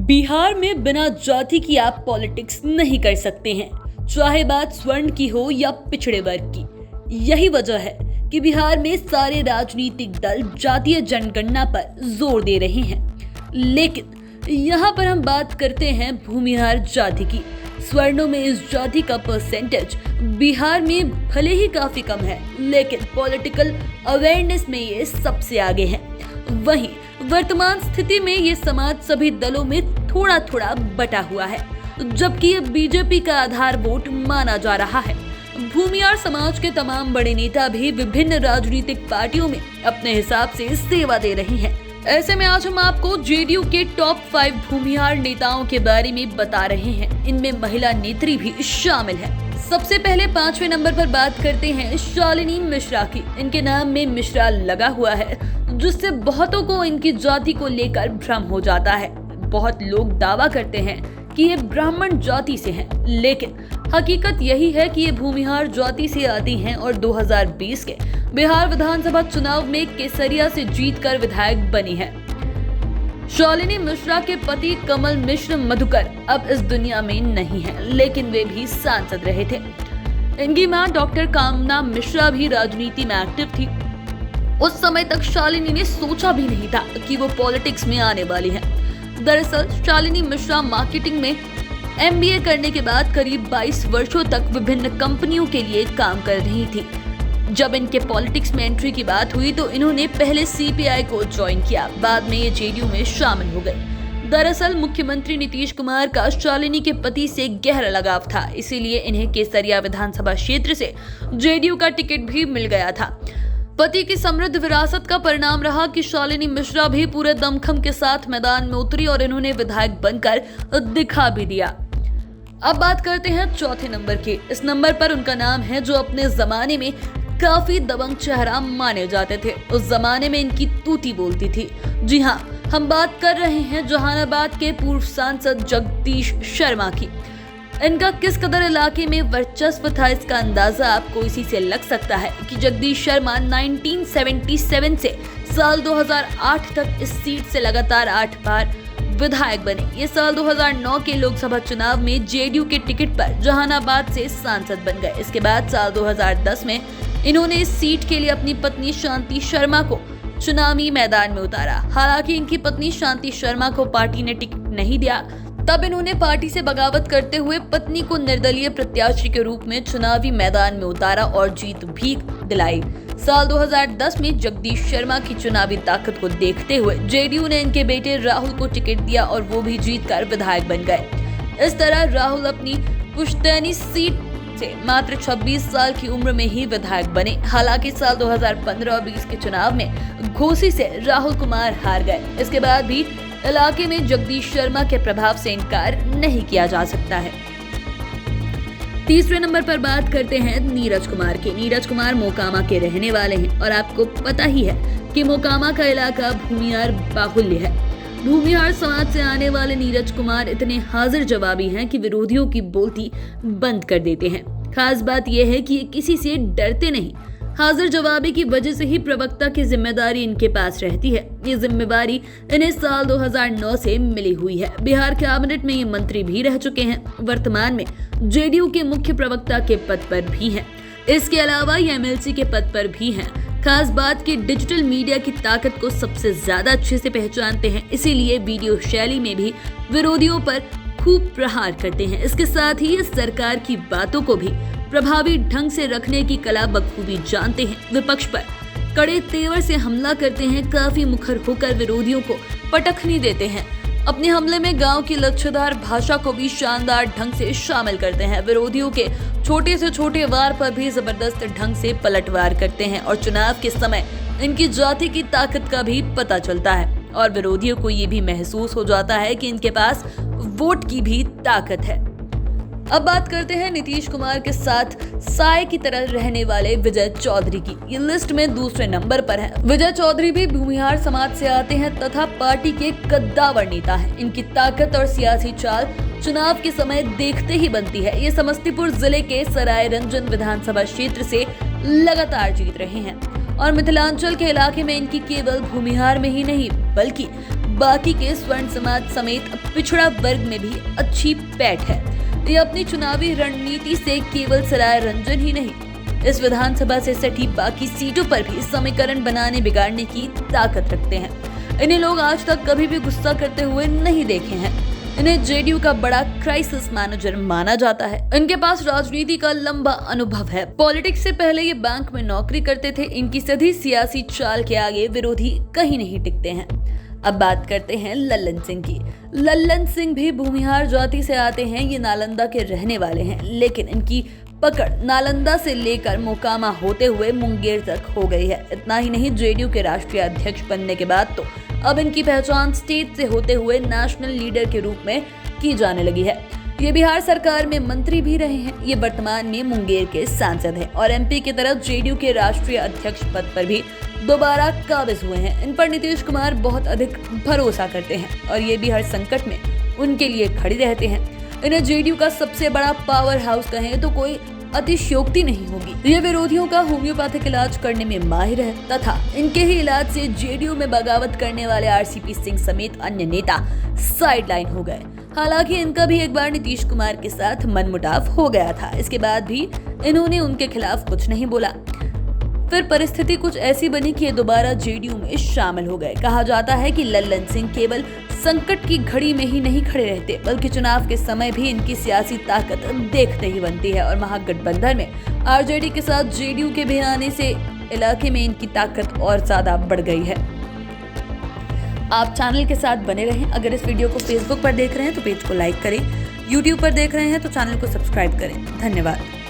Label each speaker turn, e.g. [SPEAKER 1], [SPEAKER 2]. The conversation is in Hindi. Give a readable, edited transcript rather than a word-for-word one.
[SPEAKER 1] बिहार में बिना जाति की आप पॉलिटिक्स नहीं कर सकते हैं, चाहे बात स्वर्ण की हो या पिछड़े वर्ग की। यही वजह है कि बिहार में सारे राजनीतिक दल जातीय जनगणना पर जोर दे रहे हैं। लेकिन यहाँ पर हम बात करते हैं भूमिहार जाति की। स्वर्णों में इस जाति का परसेंटेज बिहार में भले ही काफी कम है, लेकिन पॉलिटिकल अवेयरनेस में ये सबसे आगे है। वहीं वर्तमान स्थिति में ये समाज सभी दलों में थोड़ा थोड़ा बटा हुआ है, जबकि ये बीजेपी का आधार वोट माना जा रहा है। भूमिहार समाज के तमाम बड़े नेता भी विभिन्न राजनीतिक पार्टियों में अपने हिसाब से सेवा दे रहे हैं। ऐसे में आज हम आपको जेडीयू के टॉप 5 भूमिहार नेताओं के बारे में बता रहे हैं। इनमें महिला नेत्री भी शामिल है। सबसे पहले 5वें नंबर पर बात करते हैं शालिनी मिश्रा की। इनके नाम में मिश्रा लगा हुआ है, जिससे बहुतों को इनकी जाति को लेकर भ्रम हो जाता है। बहुत लोग दावा करते हैं कि ये ब्राह्मण जाति से हैं, लेकिन हकीकत यही है कि ये भूमिहार जाति से आती हैं और 2020 के बिहार विधानसभा चुनाव में केसरिया से जीतकर विधायक बनी है। शालिनी मिश्रा के पति कमल मिश्र मधुकर अब इस दुनिया में नहीं है, लेकिन वे भी सांसद रहे थे। इनकी मां डॉक्टर कामना मिश्रा भी राजनीति में एक्टिव थी। उस समय तक शालिनी ने सोचा भी नहीं था कि वो पॉलिटिक्स में आने वाली है। दरअसल शालिनी मिश्रा मार्केटिंग में MBA करने के बाद करीब 22 वर्षों तक विभिन्न कंपनियों के लिए काम कर रही थी। जब इनके पॉलिटिक्स में एंट्री की बात हुई तो इन्होंने पहले CPI को ज्वाइन किया, बाद में ये जेडीयू में शामिल हो गए। दरअसल मुख्यमंत्री नीतीश कुमार का शालिनी के पति से गहरा लगाव था, इसीलिए इन्हें केसरिया विधानसभा क्षेत्र से जेडीयू का टिकट भी मिल गया था। पति की समृद्ध विरासत का परिणाम रहा कि शालिनी मिश्रा भी पूरे दमखम के साथ मैदान में उतरी और इन्होंने विधायक बनकर दिखा भी दिया। अब बात करते हैं चौथे नंबर की। इस नंबर पर उनका नाम है जो अपने जमाने में काफी दबंग चेहरा माने जाते थे। उस जमाने में इनकी तूती बोलती थी। जी हाँ, हम बात कर रहे हैं जहानाबाद के पूर्व सांसद जगदीश शर्मा की। इनका किस कदर इलाके में वर्चस्व था, इसका अंदाजा आपको इसी से लग सकता है कि जगदीश शर्मा 1977 से साल 2008 तक इस सीट से लगातार 8 बार विधायक बने। ये साल 2009 के लोकसभा चुनाव में जेडीयू के टिकट पर जहानाबाद से सांसद बन गए। इसके बाद साल 2010 में इन्होंने इस सीट के लिए अपनी पत्नी शांति शर्मा को चुनावी मैदान में उतारा। हालांकि इनकी पत्नी शांति शर्मा को पार्टी ने टिकट नहीं दिया, तब इन्होंने पार्टी से बगावत करते हुए पत्नी को निर्दलीय प्रत्याशी के रूप में चुनावी मैदान में उतारा और जीत भी दिलाई। साल 2010 में जगदीश शर्मा की चुनावी ताकत को देखते हुए जेडीयू ने इनके बेटे राहुल को टिकट दिया और वो भी जीतकर विधायक बन गए। इस तरह राहुल अपनी पुश्तैनी सीट से मात्र 26 साल की उम्र में ही विधायक बने। हालांकि साल 2015 और 20 के चुनाव में घोसी से राहुल कुमार हार गए। इसके बाद भी इलाके में जगदीश शर्मा के प्रभाव से इनकार नहीं किया जा सकता है। तीसरे नंबर पर बात करते हैं नीरज कुमार के। नीरज कुमार मोकामा के रहने वाले हैं और आपको पता ही है कि मोकामा का इलाका भूमिहार बाहुल्य है। भूमिहार समाज से आने वाले नीरज कुमार इतने हाजिर जवाबी हैं कि विरोधियों की बोलती बंद कर देते हैं। खास बात यह है कि ये किसी से डरते नहीं। हाजिर जवाबी की वजह से ही प्रवक्ता की जिम्मेदारी इनके पास रहती है। ये जिम्मेदारी इन्हें साल 2009 से मिली हुई है। बिहार कैबिनेट में ये मंत्री भी रह चुके हैं। वर्तमान में जेडीयू के मुख्य प्रवक्ता के पद पर भी हैं। इसके अलावा ये MLC के पद पर भी हैं। खास बात कि डिजिटल मीडिया की ताकत को सबसे ज्यादा अच्छे से पहचानते हैं, इसीलिए वीडियो शैली में भी विरोधियों पर खूब प्रहार करते हैं। इसके साथ ही ये सरकार की बातों को भी प्रभावी ढंग से रखने की कला बखूबी जानते हैं। विपक्ष पर कड़े तेवर से हमला करते हैं। काफी मुखर होकर विरोधियों को पटखनी देते हैं। अपने हमले में गांव की लच्छेदार भाषा को भी शानदार ढंग से शामिल करते हैं। विरोधियों के छोटे से छोटे वार पर भी जबरदस्त ढंग से पलटवार करते हैं और चुनाव के समय इनकी जाति की ताकत का भी पता चलता है और विरोधियों को ये भी महसूस हो जाता है कि इनके पास वोट की भी ताकत है। अब बात करते हैं नीतीश कुमार के साथ साय की तरह रहने वाले विजय चौधरी की। ये लिस्ट में दूसरे नंबर पर है। विजय चौधरी भी भूमिहार समाज से आते हैं तथा पार्टी के कद्दावर नेता हैं। इनकी ताकत और सियासी चाल चुनाव के समय देखते ही बनती है। ये समस्तीपुर जिले के सरायरंजन विधानसभा क्षेत्र से लगातार जीत रहे हैं और मिथिलांचल के इलाके में इनकी केवल भूमिहार में ही नहीं बल्कि बाकी के स्वर्ण समाज समेत पिछड़ा वर्ग में भी अच्छी पैठ है। ये अपनी चुनावी रणनीति से केवल सराय रंजन ही नहीं, इस विधानसभा से सटी बाकी सीटों पर भी समीकरण बनाने बिगाड़ने की ताकत रखते हैं। इन्हें लोग आज तक कभी भी गुस्सा करते हुए नहीं देखे हैं। इन्हें जेडीयू का बड़ा क्राइसिस मैनेजर माना जाता है। इनके पास राजनीति का लंबा अनुभव है। पॉलिटिक्स से पहले ये बैंक में नौकरी करते थे। इनकी सदी सियासी चाल के आगे विरोधी कहीं नहीं टिकते हैं। अब बात करते हैं लल्लन सिंह की। लल्लन सिंह भी भूमिहार जाति से आते हैं। ये नालंदा के रहने वाले हैं, लेकिन इनकी पकड़ नालंदा से लेकर मोकामा होते हुए मुंगेर तक हो गई है। इतना ही नहीं, जेडीयू के राष्ट्रीय अध्यक्ष बनने के बाद तो अब इनकी पहचान स्टेट से होते हुए नेशनल लीडर के रूप में की जाने लगी है। ये बिहार सरकार में मंत्री भी रहे हैं। ये वर्तमान में मुंगेर के सांसद हैं और एमपी की तरफ जेडीयू के राष्ट्रीय अध्यक्ष पद पर भी दोबारा काबिज हुए हैं। इन पर नीतीश कुमार बहुत अधिक भरोसा करते हैं और ये भी हर संकट में उनके लिए खड़े रहते हैं। इन्हें जेडीयू का सबसे बड़ा पावर हाउस कहें तो कोई अतिशयोक्ति नहीं होगी। ये विरोधियों का होम्योपैथिक इलाज करने में माहिर है तथा इनके ही इलाज से जेडीयू में बगावत करने वाले आरसीपी सिंह समेत अन्य नेता साइडलाइन हो गए। हालांकि इनका भी एक बार नीतीश कुमार के साथ मनमुटाव हो गया था। इसके बाद भी इन्होंने उनके खिलाफ कुछ नहीं बोला। फिर परिस्थिति कुछ ऐसी बनी कि ये दोबारा जेडीयू में शामिल हो गए। कहा जाता है कि लल्लन सिंह केवल संकट की घड़ी में ही नहीं खड़े रहते, बल्कि चुनाव के समय भी इनकी सियासी ताकत देखते ही बनती है और महागठबंधन में आरजेडी के साथ जेडीयू के भी आने से इलाके में इनकी ताकत और ज्यादा बढ़ गई है। आप चैनल के साथ बने रहें। अगर इस वीडियो को फेसबुक पर देख रहे हैं तो पेज को लाइक करें, यूट्यूब पर देख रहे हैं तो चैनल को सब्सक्राइब करें। धन्यवाद।